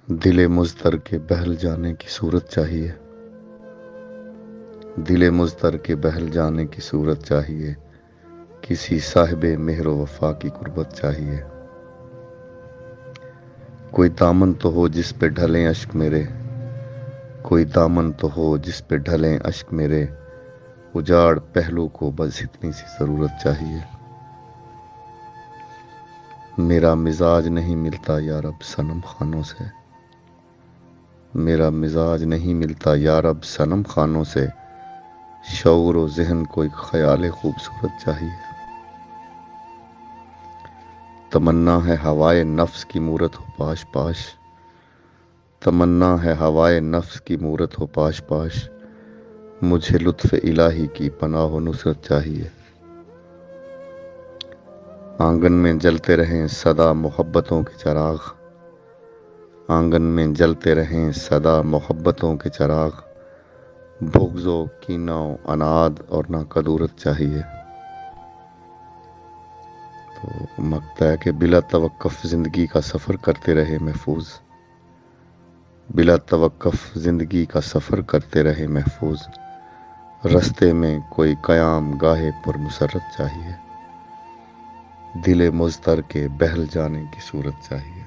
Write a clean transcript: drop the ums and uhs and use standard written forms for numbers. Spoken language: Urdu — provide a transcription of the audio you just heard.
دل مضطر کے بہل جانے کی صورت چاہیے، دل مضطر کے بہل جانے کی صورت چاہیے، کسی صاحب مہر و وفا کی قربت چاہیے۔ کوئی دامن تو ہو جس پہ ڈھلیں اشک میرے، کوئی دامن تو ہو جس پہ ڈھلیں اشک میرے، اجاڑ پہلو کو بس اتنی سی ضرورت چاہیے۔ میرا مزاج نہیں ملتا یارب صنم خانوں سے، میرا مزاج نہیں ملتا یارب صنم خانوں سے، شعور و ذہن کو ایک خیال خوبصورت چاہیے۔ تمنا ہے ہوائے نفس کی مورت ہو پاش پاش، تمنا ہے ہوائے نفس کی مورت ہو پاش پاش، مجھے لطف الہی کی پناہ و نصرت چاہیے۔ آنگن میں جلتے رہیں سدا محبتوں کے چراغ، آنگن میں جلتے رہیں سدا محبتوں کے چراغ، بغض و کینہ و عناد اور ناقدورت چاہیے۔ تو مقطع ہے کہ بلا توقف زندگی کا سفر کرتے رہے محفوظ، بلا توقف زندگی کا سفر کرتے رہے محفوظ، رستے میں کوئی قیام گاہ پر مسرت چاہیے، دل مضطر کے بہل جانے کی صورت چاہیے۔